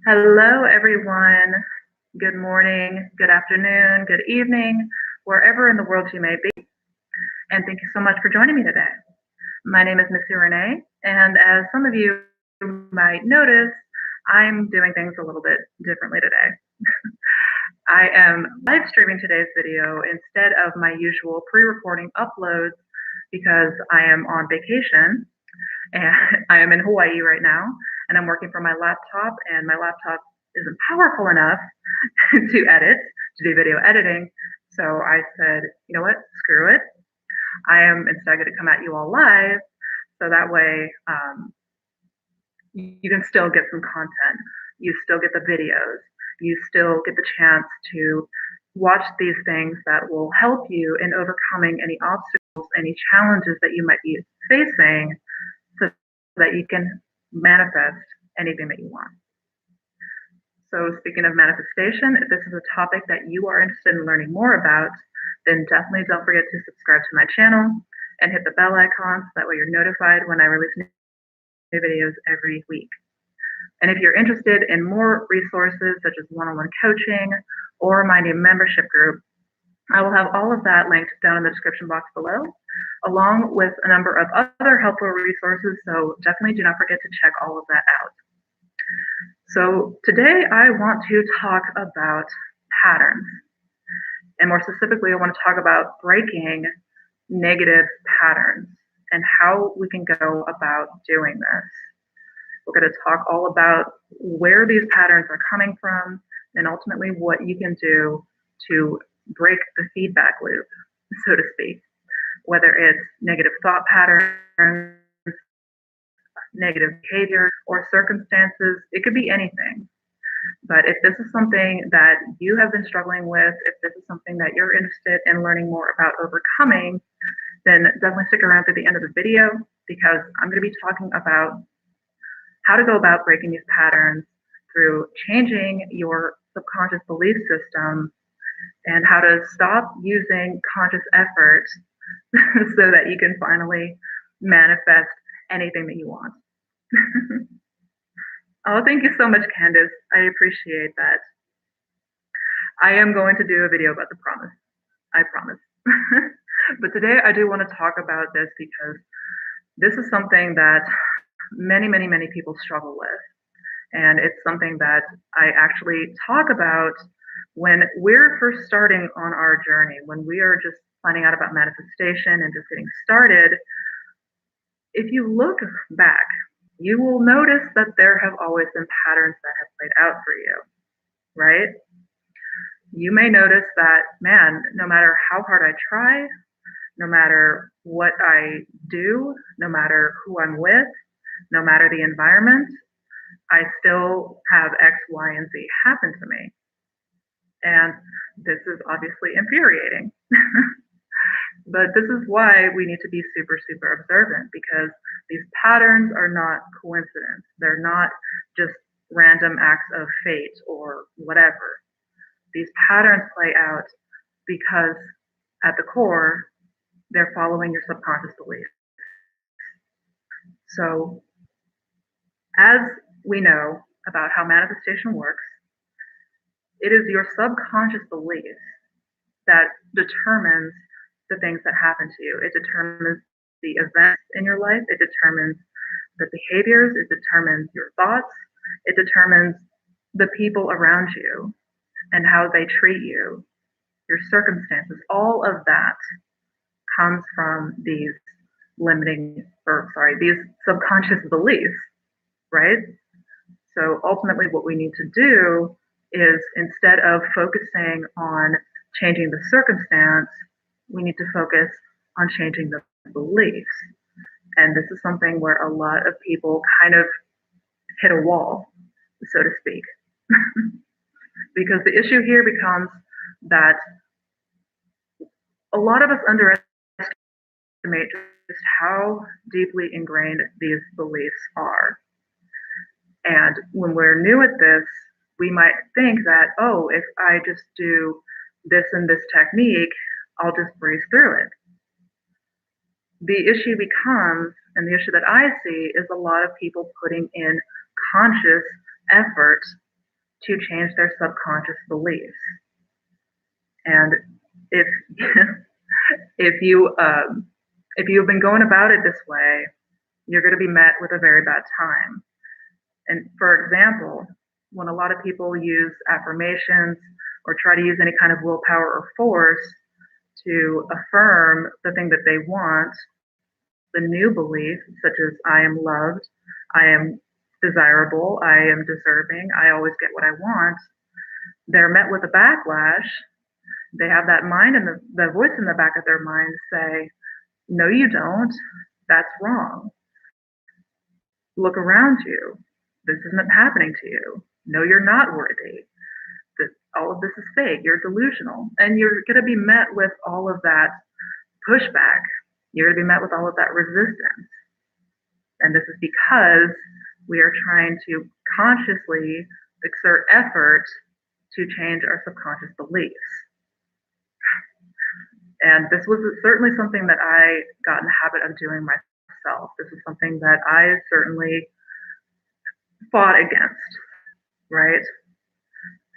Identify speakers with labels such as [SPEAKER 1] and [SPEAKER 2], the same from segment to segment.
[SPEAKER 1] Hello, everyone. Good morning, good afternoon, good evening, wherever in the world you may be. And thank you so much for joining me today. My name is Missy Renee, and as some of you might notice, I'm doing things a little bit differently today. I am live streaming today's video instead of my usual pre-recording uploads because I am on vacation and I am in Hawaii right now, and I'm working from my laptop, and my laptop isn't powerful enough to edit, to do video editing. So I said, you know what, screw it. I am instead going to come at you all live, so that way you can still get some content. You still get the videos. You still get the chance to watch these things that will help you in overcoming any obstacles, any challenges that you might be facing, so that you can manifest anything that you want. So speaking of manifestation, if this is a topic that you are interested in learning more about, then definitely don't forget to subscribe to my channel and hit the bell icon so that way you're notified when I release new videos every week. And if you're interested in more resources such as one-on-one coaching or my new membership group, I will have all of that linked down in the description box below, along with a number of other helpful resources, so definitely do not forget to check all of that out. So today I want to talk about patterns. And more specifically, I want to talk about breaking negative patterns and how we can go about doing this. We're going to talk all about where these patterns are coming from and ultimately what you can do to break the feedback loop, so to speak, whether it's negative thought patterns, negative behavior, or circumstances. It could be anything. But if this is something that you have been struggling with, if this is something that you're interested in learning more about overcoming, then definitely stick around to the end of the video, because I'm going to be talking about how to go about breaking these patterns through changing your subconscious belief system and how to stop using conscious effort so that you can finally manifest anything that you want. Oh, thank you so much, Candace. I appreciate that. I am going to do a video about the promise. I promise. But today I do want to talk about this because this is something that many people struggle with. And it's something that I actually talk about when we're first starting on our journey, when we are just finding out about manifestation and just getting started. If you look back, you will notice that there have always been patterns that have played out for you, right? You may notice that, man, no matter how hard I try, no matter what I do, no matter who I'm with, no matter the environment, I still have X, Y, and Z happen to me. And this is obviously infuriating. But this is why we need to be super observant, because these patterns are not coincidence. They're not just random acts of fate or whatever. These patterns play out because at the core, they're following your subconscious beliefs. So as we know about how manifestation works, it is your subconscious beliefs that determines the things that happen to you. It determines the events in your life. It determines the behaviors. It determines your thoughts. It determines the people around you and how they treat you, your circumstances. All of that comes from these these subconscious beliefs, right? So ultimately what we need to do is, instead of focusing on changing the circumstance, we need to focus on changing the beliefs. And this is something where a lot of people kind of hit a wall, so to speak. Because the issue here becomes that a lot of us underestimate just how deeply ingrained these beliefs are. And when we're new at this, we might think that, oh, if I just do this and this technique, I'll just breeze through it. The issue becomes, and the issue that I see, is a lot of people putting in conscious effort to change their subconscious beliefs. And if if you if you've been going about it this way, you're going to be met with a very bad time. And for example, when a lot of people use affirmations or try to use any kind of willpower or force to affirm the thing that they want, the new belief, such as I am loved, I am desirable, I am deserving, I always get what I want, they're met with a backlash. They have that mind and the voice in the back of their mind say, no, you don't. That's wrong. Look around you. This isn't happening to you. No, you're not worthy. This, all of this is fake. You're delusional. And you're going to be met with all of that pushback. You're going to be met with all of that resistance. And this is because we are trying to consciously exert effort to change our subconscious beliefs. And this was certainly something that I got in the habit of doing myself. This is something that I certainly fought against, right?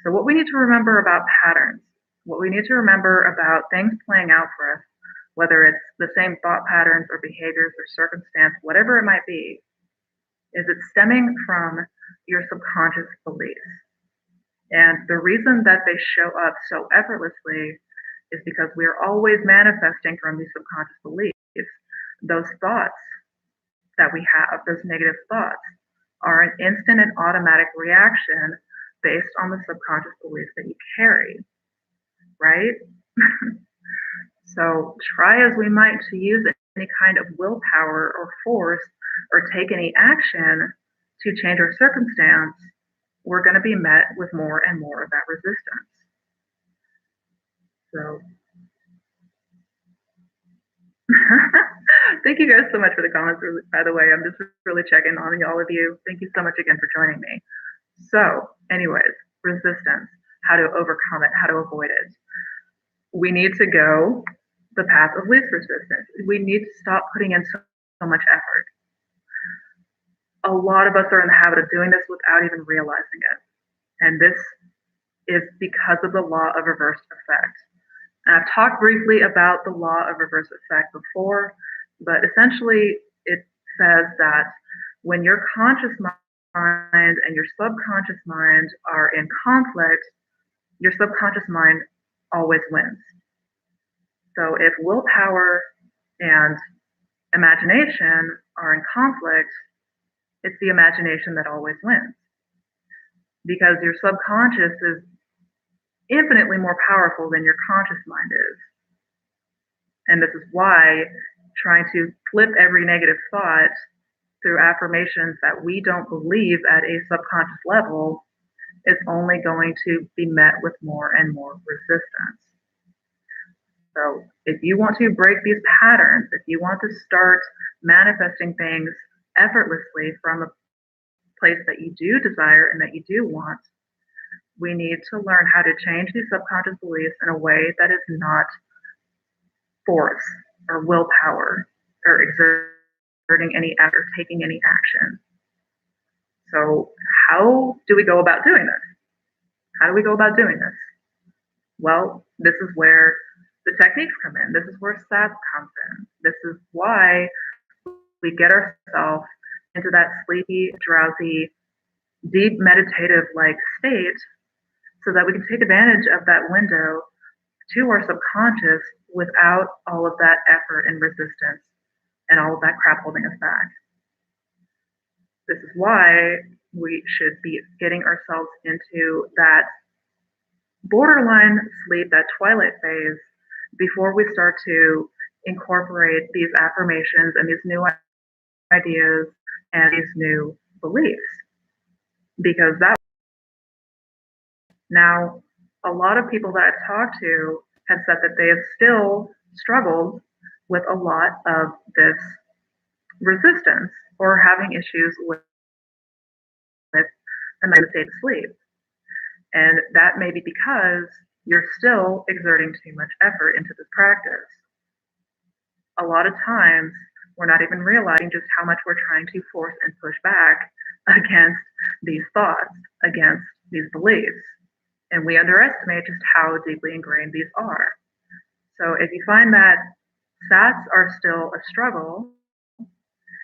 [SPEAKER 1] So what we need to remember about patterns, what we need to remember about things playing out for us, whether it's the same thought patterns or behaviors or circumstance, whatever it might be, is it's stemming from your subconscious beliefs. And the reason that they show up so effortlessly is because we are always manifesting from these subconscious beliefs. Those thoughts that we have, those negative thoughts, are an instant and automatic reaction based on the subconscious beliefs that you carry, right? So try as we might to use any kind of willpower or force or take any action to change our circumstance, we're going to be met with more and more of that resistance. So thank you guys so much for the comments, by the way. I'm just really checking on all of you. Thank you so much again for joining me. So anyways, resistance, how to overcome it, how to avoid it. We need to go the path of least resistance. We need to stop putting in so much effort. A lot of us are in the habit of doing this without even realizing it. And this is because of the law of reverse effect. And I've talked briefly about the law of reverse effect before, but essentially it says that when your conscious mind and your subconscious mind are in conflict, your subconscious mind always wins. So if willpower and imagination are in conflict, it's the imagination that always wins. Because your subconscious is infinitely more powerful than your conscious mind is. And this is why trying to flip every negative thought through affirmations that we don't believe at a subconscious level is only going to be met with more and more resistance. So if you want to break these patterns, if you want to start manifesting things effortlessly from a place that you do desire and that you do want, we need to learn how to change these subconscious beliefs in a way that is not force or willpower or exerting any effort, taking any action. So how do we go about doing this? How do we go about doing this? Well, this is where the techniques come in. This is where SATS comes in. This is why we get ourselves into that sleepy, drowsy, deep meditative-like state so that we can take advantage of that window to our subconscious without all of that effort and resistance and all of that crap holding us back. This is why we should be getting ourselves into that borderline sleep, that twilight phase, before we start to incorporate these affirmations and these new ideas and these new beliefs. Because that now, a lot of people that I've talked to have said that they have still struggled with a lot of this resistance or having issues with a night state of sleep. And that may be because you're still exerting too much effort into this practice. A lot of times, we're not even realizing just how much we're trying to force and push back against these thoughts, against these beliefs, and we underestimate just how deeply ingrained these are. So if you find that sats are still a struggle,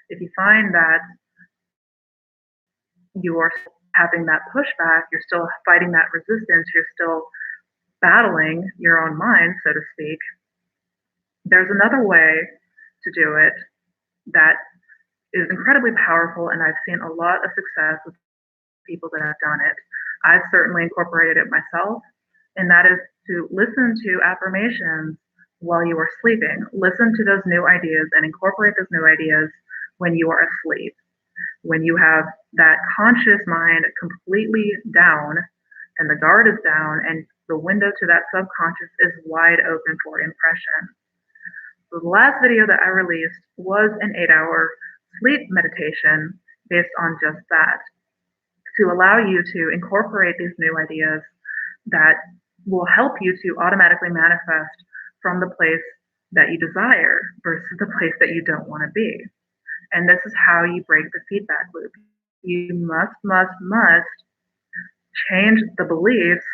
[SPEAKER 1] if you find that you are having that pushback, you're still fighting that resistance, you're still battling your own mind, so to speak, there's another way to do it that is incredibly powerful, and I've seen a lot of success with people that have done it. I've certainly incorporated it myself, and that is to listen to affirmations while you are sleeping. Listen to those new ideas and incorporate those new ideas when you are asleep. When you have that conscious mind completely down and the guard is down and the window to that subconscious is wide open for impression. So the last video that I released was an 8-hour sleep meditation based on just that, to allow you to incorporate these new ideas that will help you to automatically manifest from the place that you desire versus the place that you don't want to be. And this is how you break the feedback loop. You must change the beliefs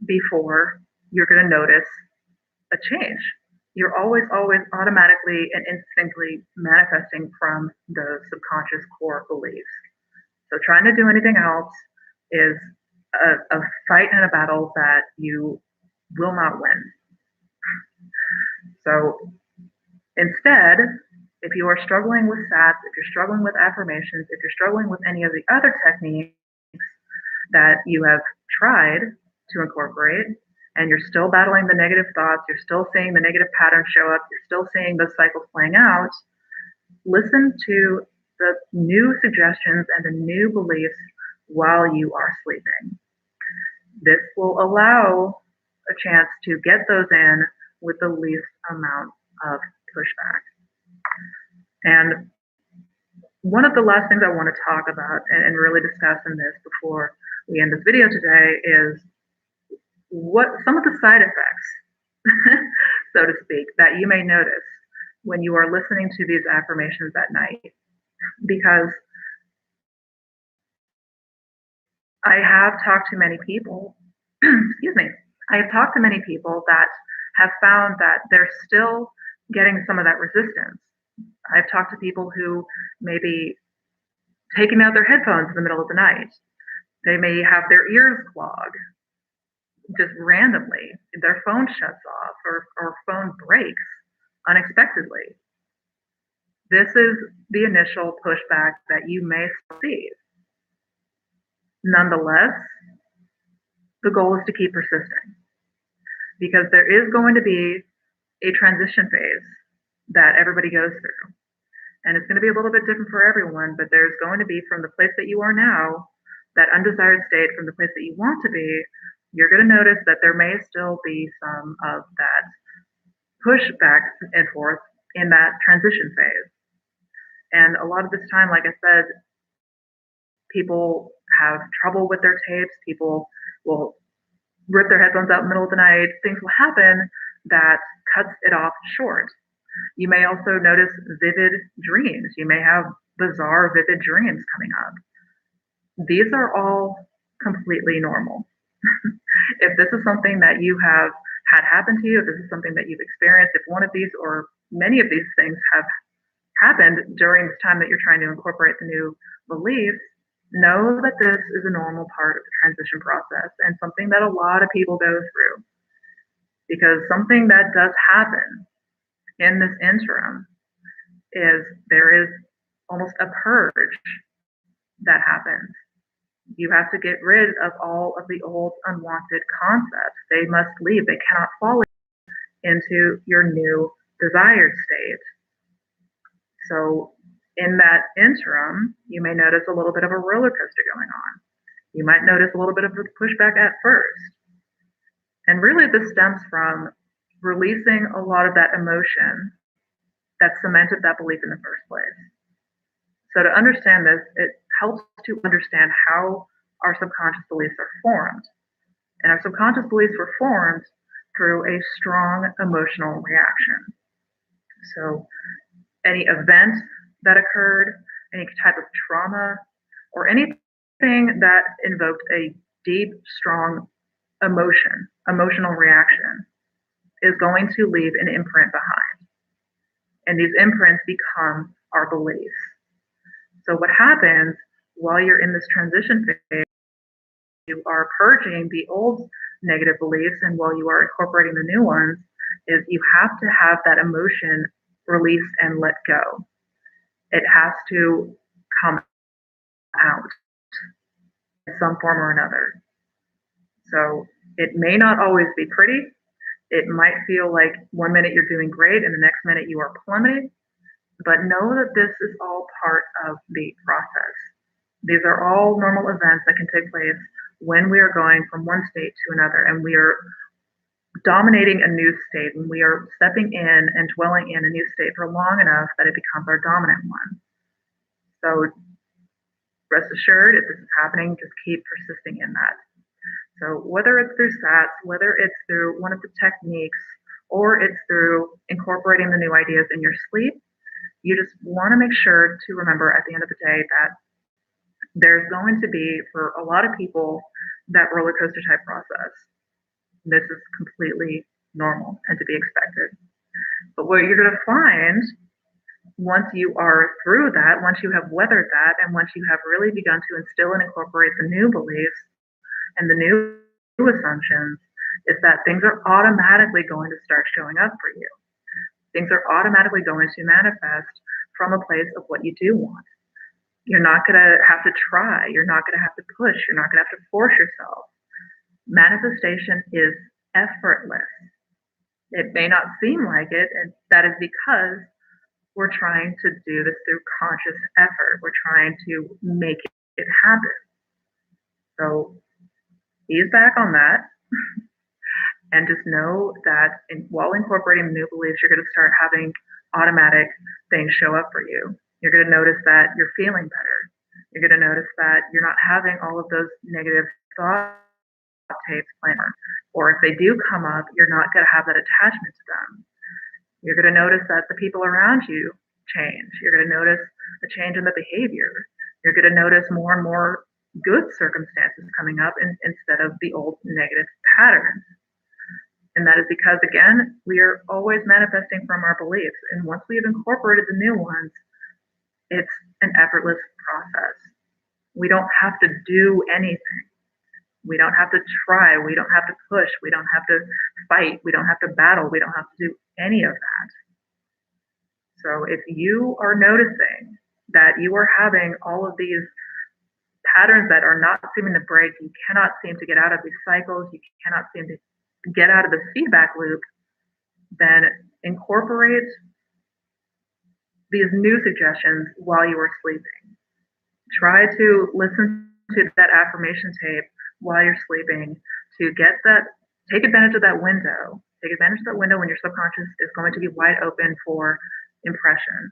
[SPEAKER 1] before you're going to notice a change. You're always automatically and instinctively manifesting from the subconscious core beliefs. So trying to do anything else is a fight and a battle that you will not win. So instead, if you are struggling with sats, if you're struggling with affirmations, if you're struggling with any of the other techniques that you have tried to incorporate, and you're still battling the negative thoughts, you're still seeing the negative patterns show up, you're still seeing those cycles playing out, listen to the new suggestions and the new beliefs while you are sleeping. This will allow a chance to get those in with the least amount of pushback. And one of the last things I want to talk about and really discuss in this before we end this video today is what some of the side effects, so to speak, that you may notice when you are listening to these affirmations at night. Because I have talked to many people, excuse me, I have talked to many people that have found that they're still getting some of that resistance. I've talked to people who may be taking out their headphones in the middle of the night. They may have their ears clogged just randomly. Their phone shuts off or phone breaks unexpectedly. This is the initial pushback that you may receive. Nonetheless, the goal is to keep persisting because there is going to be a transition phase that everybody goes through. And it's going to be a little bit different for everyone, but there's going to be from the place that you are now, that undesired state, from the place that you want to be, you're going to notice that there may still be some of that push back and forth in that transition phase. And a lot of this time, like I said, people have trouble with their tapes. People will rip their headphones out in the middle of the night. Things will happen that cuts it off short. You may also notice vivid dreams. You may have bizarre, vivid dreams coming up. These are all completely normal. If this is something that you have had happen to you, if this is something that you've experienced, if one of these or many of these things have happened during this time that you're trying to incorporate the new beliefs, know that this is a normal part of the transition process and something that a lot of people go through. Because something that does happen in this interim is there is almost a purge that happens. You have to get rid of all of the old unwanted concepts. They must leave. They cannot fall into your new desired state. So in that interim, you may notice a little bit of a roller coaster going on. You might notice a little bit of a pushback at first. And really this stems from releasing a lot of that emotion that cemented that belief in the first place. So to understand this, it helps to understand how our subconscious beliefs are formed. And our subconscious beliefs were formed through a strong emotional reaction. So any event that occurred, any type of trauma, or anything Anything that invoked a deep, strong emotional reaction, is going to leave an imprint behind. And these imprints become our beliefs. So what happens while you're in this transition phase, you are purging the old negative beliefs, and while you are incorporating the new ones, is you have to have that emotion released and let go. It has to come out in some form or another. So it may not always be pretty. It might feel like one minute you're doing great and the next minute you are plummeting, but know that this is all part of the process. These are all normal events that can take place when we are going from one state to another and we are dominating a new state, when we are stepping in and dwelling in a new state for long enough that it becomes our dominant one. So rest assured, if this is happening, just keep persisting in that. So whether it's through SATs, whether it's through one of the techniques, or it's through incorporating the new ideas in your sleep, you just want to make sure to remember at the end of the day that there's going to be, for a lot of people, that roller coaster type process. This is completely normal and to be expected. But what you're going to find once you are through that, once you have weathered that, and once you have really begun to instill and incorporate the new beliefs and the new assumptions, is that things are automatically going to start showing up for you. Things are automatically going to manifest from a place of what you do want. You're not going to have to try. You're not going to have to push. You're not going to have to force yourself. Manifestation is effortless. It may not seem like it, and that is because we're trying to do this through conscious effort. We're trying to make it happen. So ease back on that and just know that while incorporating the new beliefs, you're going to start having automatic things show up for you. You're going to notice that you're feeling better. You're going to notice that you're not having all of those negative thought tapes playing. Or if they do come up, you're not going to have that attachment to them. You're going to notice that the people around you change. You're going to notice a change in the behavior. You're going to notice more and more good circumstances coming up instead of the old negative patterns. And that is because, again, we are always manifesting from our beliefs. And once we have incorporated the new ones, it's an effortless process. We don't have to do anything. We don't have to try. We don't have to push. We don't have to fight. We don't have to battle. We don't have to do any of that. So if you are noticing that you are having all of these patterns that are not seeming to break, you cannot seem to get out of these cycles, you cannot seem to get out of the feedback loop, then incorporate these new suggestions while you are sleeping. Try to listen to that affirmation tape while you're sleeping to take advantage of that window. Take advantage of that window when your subconscious is going to be wide open for impression.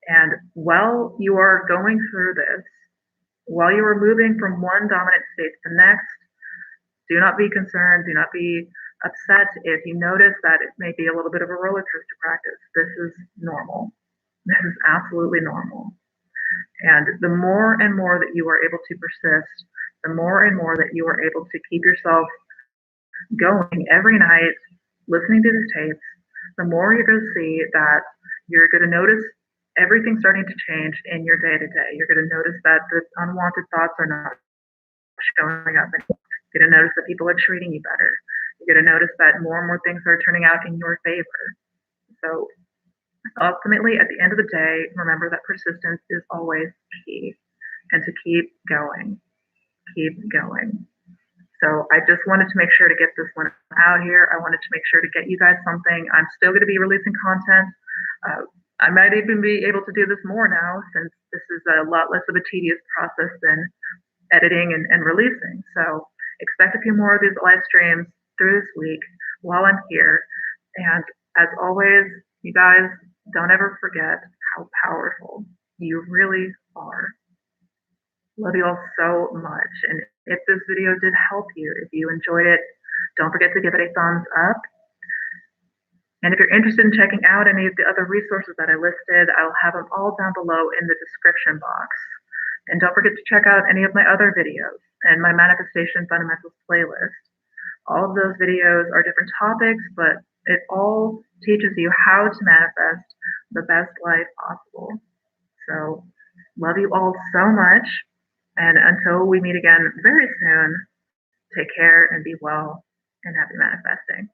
[SPEAKER 1] And while you are going through this, while you are moving from one dominant state to the next, do not be concerned, do not be upset if you notice that it may be a little bit of a roller coaster practice. This is normal. This is absolutely normal. And the more and more that you are able to persist, the more and more that you are able to keep yourself going every night, listening to these tapes, the more you're going to see that you're going to notice everything starting to change in your day to day. You're going to notice that the unwanted thoughts are not showing up. You're going to notice that people are treating you better. You're going to notice that more and more things are turning out in your favor. So ultimately, at the end of the day, remember that persistence is always key, and to keep going, keep going. So I just wanted to make sure to get this one out here. I wanted to make sure to get you guys something. I'm still going to be releasing content. I might even be able to do this more now, since this is a lot less of a tedious process than editing and releasing. So expect a few more of these live streams through this week while I'm here. And as always, you guys, don't ever forget how powerful you really are. Love you all so much. And if this video did help you, if you enjoyed it, don't forget to give it a thumbs up. And if you're interested in checking out any of the other resources that I listed, I'll have them all down below in the description box. And don't forget to check out any of my other videos and my Manifestation Fundamentals playlist. All of those videos are different topics, but it all teaches you how to manifest the best life possible. So, love you all so much. And until we meet again very soon, take care and be well and happy manifesting.